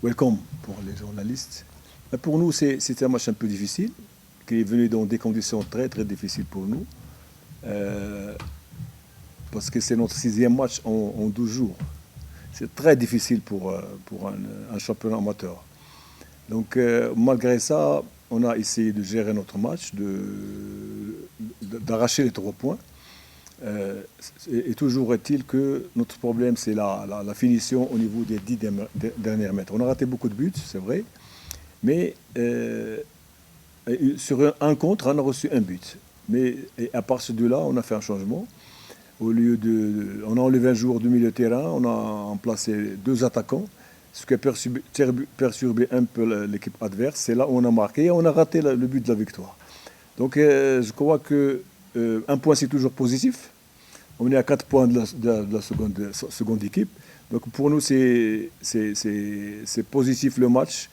welcome pour les journalistes. Mais pour nous, c'était un match un peu difficile, qui est venu dans des conditions très très difficiles pour nous, parce que c'est notre 6e match en 12 jours. C'est très difficile pour un championnat amateur. Donc malgré ça, on a essayé de gérer notre match, d'arracher les 3 points. Et toujours est-il que notre problème, c'est la finition au niveau des 10 derniers mètres. On a raté beaucoup de buts, c'est vrai, mais sur un contre, on a reçu un but. Mais à partir de là, on a fait un changement. On a enlevé un joueur du milieu de terrain, on a placé 2 attaquants, ce qui a perturbé un peu l'équipe adverse. C'est là où on a marqué et on a raté le but de la victoire. Donc je crois qu'un point, c'est toujours positif. On est à 4 points de la seconde équipe. Donc pour nous, c'est positif le match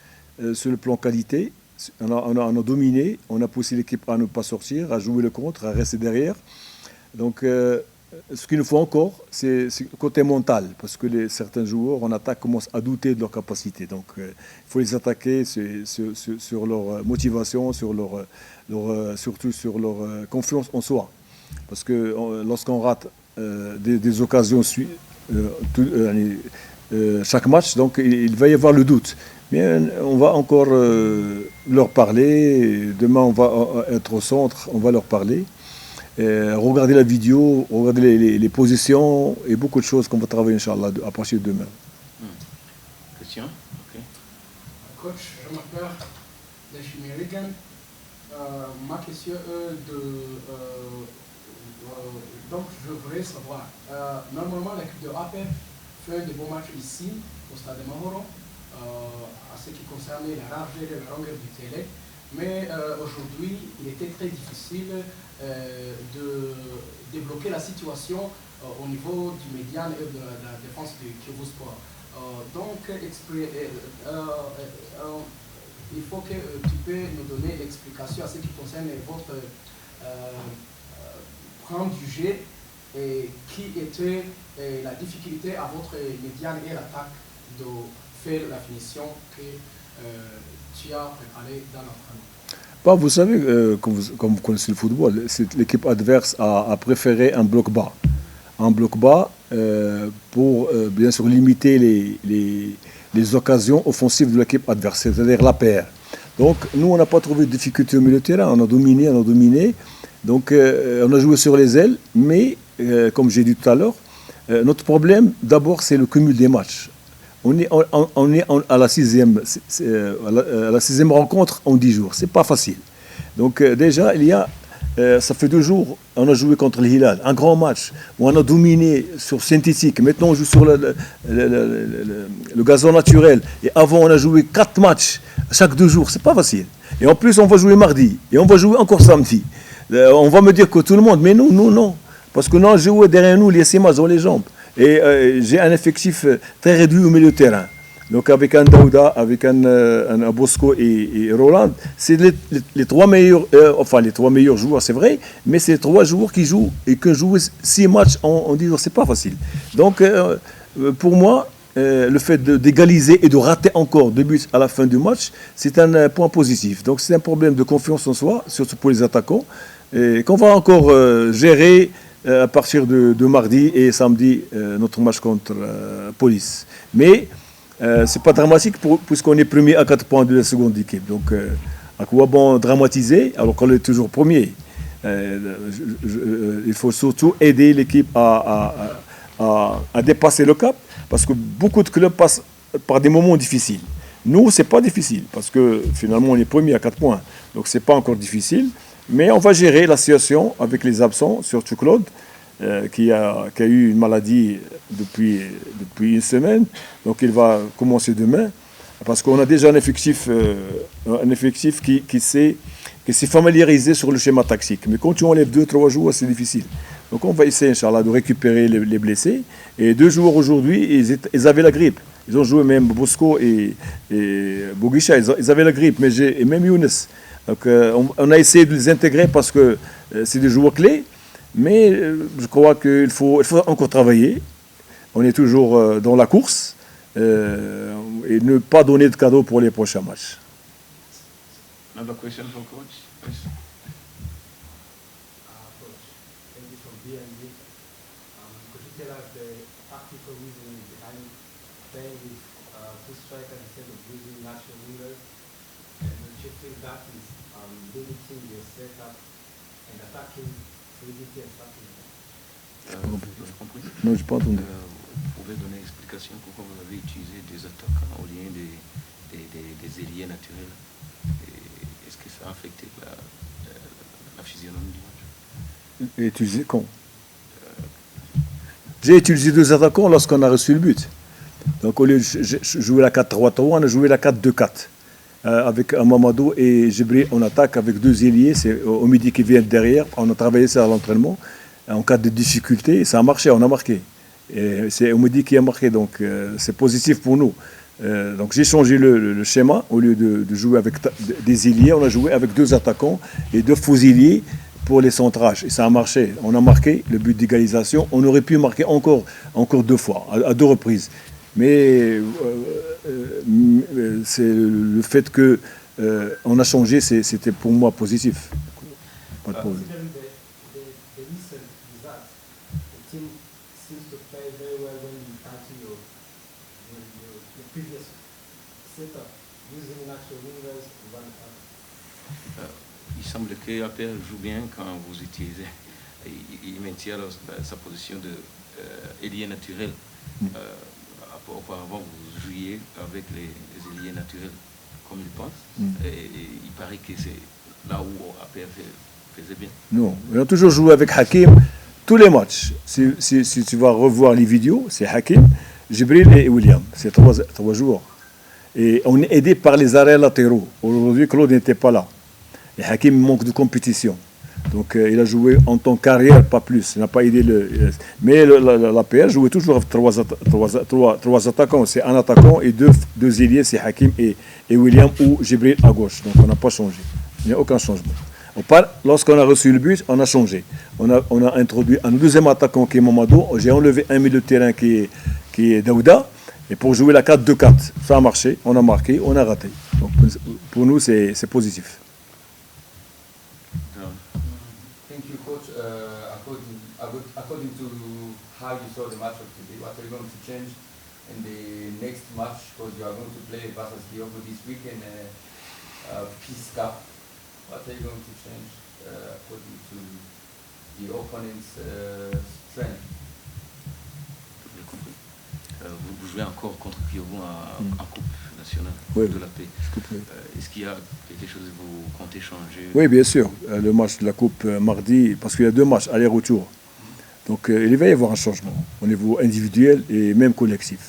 sur le plan qualité. On a dominé, on a poussé l'équipe à ne pas sortir, à jouer le contre, à rester derrière. Donc ce qu'il nous faut encore, c'est le côté mental, parce que certains joueurs en attaque commencent à douter de leur capacité. Donc il faut les attaquer sur leur motivation, surtout sur leur confiance en soi. Parce que lorsqu'on rate des occasions chaque match, donc il va y avoir le doute. Mais on va encore leur parler. Demain, on va être au centre, on va leur parler. Regardez la vidéo, regardez les positions et beaucoup de choses qu'on va travailler, Inch'Allah, à partir de demain. Question? Okay. Coach, je m'appelle Leshmi Regan. Ma question est donc je voudrais savoir, normalement l'équipe de APEP fait de bons matchs ici, au stade de Mahoro, à ce qui concerne la largeur et la longueur du télé. Mais aujourd'hui, il était très difficile de débloquer la situation au niveau du médiane et de la défense du Kivu Sport. Donc, il faut que tu peux nous donner l'explication à ce qui concerne votre plan du jeu et qui était la difficulté à votre médiane et l'attaque de faire la finition que tu as préparée dans l'entraînement. Bah, vous savez, comme vous connaissez le football, l'équipe adverse a préféré un bloc bas. Un bloc bas pour bien sûr limiter les occasions offensives de l'équipe adverse, c'est-à-dire la paire. Donc nous, on n'a pas trouvé de difficulté au milieu de terrain, on a dominé. Donc on a joué sur les ailes, mais comme j'ai dit tout à l'heure, notre problème d'abord c'est le cumul des matchs. On est à la 6e rencontre en 10 jours. C'est pas facile. Donc déjà, ça fait 2 jours, on a joué contre le Hilal, un grand match où on a dominé sur synthétique. Maintenant, on joue sur le gazon naturel. Et avant, on a joué 4 matchs chaque 2 jours. C'est pas facile. Et en plus, on va jouer mardi. Et on va jouer encore samedi. On va me dire que tout le monde, mais nous, non. Parce que nous, on joue derrière nous, les 6 matchs dans les jambes. Et j'ai un effectif très réduit au milieu de terrain. Donc avec un Daouda, avec un Bosco et Roland, c'est les 3 meilleurs, les 3 meilleurs joueurs, c'est vrai, mais c'est 3 joueurs qui jouent et qui jouent 6 matchs en 10 jours, c'est pas facile. Donc pour moi, le fait d'égaliser et de rater encore 2 buts à la fin du match, c'est un point positif. Donc c'est un problème de confiance en soi, surtout pour les attaquants, et qu'on va encore gérer à partir de mardi et samedi, notre match contre Police. Mais c'est pas dramatique puisqu'on est premier à 4 points de la seconde équipe. Donc à quoi bon dramatiser alors qu'on est toujours premier? Il faut surtout aider l'équipe à dépasser le cap, parce que beaucoup de clubs passent par des moments difficiles. Nous, c'est pas difficile, parce que finalement on est premier à 4 points. Donc c'est pas encore difficile. Mais on va gérer la situation avec les absents, surtout Claude, qui a eu une maladie depuis une semaine. Donc il va commencer demain, parce qu'on a déjà un effectif qui s'est familiarisé sur le schéma tactique. Mais quand tu enlèves 2-3 joueurs, c'est difficile. Donc on va essayer, Inch'Allah, de récupérer les blessés. Et 2 joueurs aujourd'hui, ils avaient la grippe. Ils ont joué même Bosco et Boguicha, ils avaient la grippe, et même Younes. Donc on a essayé de les intégrer parce que c'est des joueurs clés, mais je crois qu'il faut encore travailler. On est toujours dans la course, et ne pas donner de cadeaux pour les prochains matchs. Another question for coach? Yes. Coach, thank you for being here. Could you tell us the tactical reasoning behind playing with two strikers instead of using natural wingers? And don't you feel that is limiting your setup and attacking fluidity and stuff like that? Vous avez compris? Non, je n'ai pas entendu. Vous pouvez donner explication pourquoi vous avez utilisé des attaquants au lieu des ailiers naturels? Est-ce que ça a affecté la physionomie du match? Et utilisé quand? J'ai utilisé 2 attaquants lorsqu'on a reçu le but. Donc au lieu de jouer la 4-3-3, on a joué la 4-2-4. Avec Mamadou et Djibril en attaque avec 2 ailiers, c'est Omidi qui vient derrière. On a travaillé ça à l'entraînement. En cas de difficulté, ça a marché, on a marqué. Et c'est Omidi qui a marqué, donc c'est positif pour nous. Donc j'ai changé le schéma. Au lieu de jouer avec des ailiers, on a joué avec 2 attaquants et 2 faux ailiers pour les centrages. Et ça a marché. On a marqué le but d'égalisation. On aurait pu marquer encore 2 fois, à 2 reprises. Mais c'est le fait que on a changé, c'était pour moi positif. Pas de problème. Considering the recent results, the team seems to play very well when you come to your previous setup, using natural wingers and one attack. Il semble que APR joue bien quand vous utilisez. Il maintient sa position de ailier naturel. Auparavant, vous jouiez avec les ailiers naturels, comme il pense. Et il paraît que c'est là où APR faisait bien. Non, on a toujours joué avec Hakim tous les matchs. Si tu vas revoir les vidéos, c'est Hakim, Djibril et William. C'est 3 joueurs. Et on est aidé par les arrêts latéraux. Aujourd'hui, Claude n'était pas là. Et Hakim manque de compétition. Donc il a joué en tant que carrière, pas plus. Il n'a pas aidé mais l'APR jouait toujours avec 3 attaquants. C'est un attaquant et 2 ailiers, c'est Hakim et William ou Djibril à gauche. Donc on n'a pas changé. Il n'y a aucun changement. Lorsqu'on a reçu le but, on a changé. On a introduit un 2e attaquant qui est Mamadou. J'ai enlevé un milieu de terrain qui est Daouda. Et pour jouer la 4-2-4, ça a marché. On a marqué, on a raté. Donc pour nous, c'est positif. Thank you, Coach. According to how you saw the match of today, what are you going to change in the next match? Because you are going to play versus Kyogo this weekend, Peace Cup. What are you going to change according to the opponent's strength? Vous jouez encore contre Kyogo en Coupe nationale de la paix. Est-ce qu'il y a quelque chose que vous comptez changer? Oui, bien sûr. Le match de la Coupe mardi, parce qu'il y a 2 matchs, aller-retour. Donc il va y avoir un changement au niveau individuel et même collectif.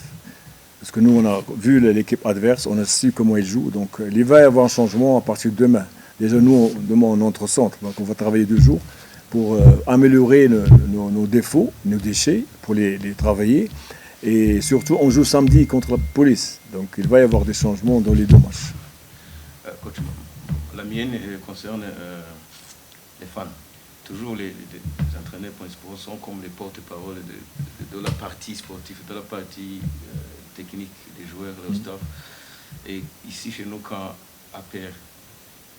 Parce que nous, on a vu l'équipe adverse, on a su comment ils jouent. Donc il va y avoir un changement à partir de demain. Déjà, nous, demain, on entre centre. Donc on va travailler 2 jours pour améliorer nos défauts, nos déchets, pour les travailler. Et surtout, on joue samedi contre la police. Donc, il va y avoir des changements dans les 2 matchs. Coach, la mienne concerne les fans. Toujours les entraîneurs principaux sont comme les porte-parole de la partie sportive, de la partie technique des joueurs, leur staff. Et ici, chez nous, quand APR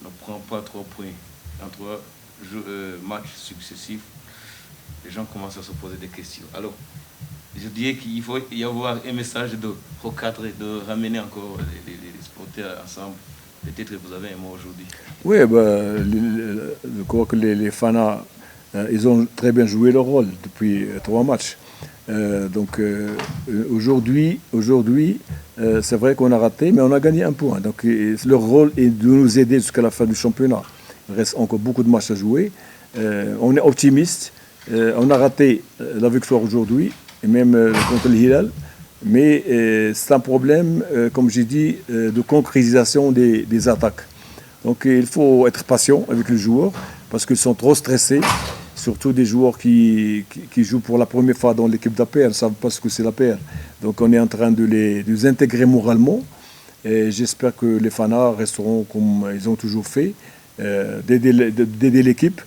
ne prend pas 3 points en 3 matchs successifs, les gens commencent à se poser des questions. Alors, je dirais qu'il faut y avoir un message de recadrer, de ramener encore les supporters ensemble. Peut-être que vous avez un mot aujourd'hui. Oui, je crois que les fans, ils ont très bien joué leur rôle depuis 3 matchs. Donc aujourd'hui, c'est vrai qu'on a raté, mais on a gagné 1 point. Donc leur rôle est de nous aider jusqu'à la fin du championnat. Il reste encore beaucoup de matchs à jouer. On est optimiste. On a raté la victoire aujourd'hui, et même contre le Hilal. Mais c'est un problème, comme j'ai dit, de concrétisation des attaques. Donc il faut être patient avec les joueurs, parce qu'ils sont trop stressés. Surtout des joueurs qui jouent pour la première fois dans l'équipe d'APR, ne savent pas ce que c'est l'APR. Donc on est en train de les intégrer moralement. Et j'espère que les fans resteront comme ils ont toujours fait, d'aider l'équipe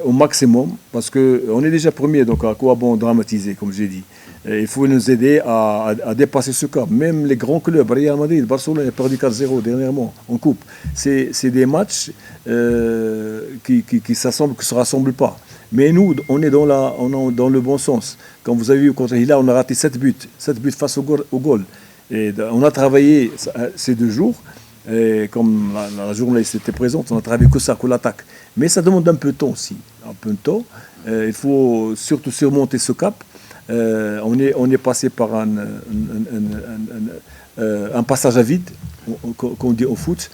au maximum, parce qu'on est déjà premier, donc à quoi bon dramatiser, comme j'ai dit. Et il faut nous aider à dépasser ce cap. Même les grands clubs, Real Madrid, Barcelone a perdu 4-0 dernièrement en coupe. C'est des matchs qui se rassemblent pas. Mais nous, on est dans le bon sens. Quand vous avez vu contre Hilal, on a raté 7 buts face au goal. Et on a travaillé ces 2 jours. Et comme la journaliste était présente, on a travaillé que ça, que l'attaque. Mais ça demande un peu de temps aussi. Un peu de temps. Il faut surtout surmonter ce cap. On est passé par un passage à vide, qu'on dit au foot.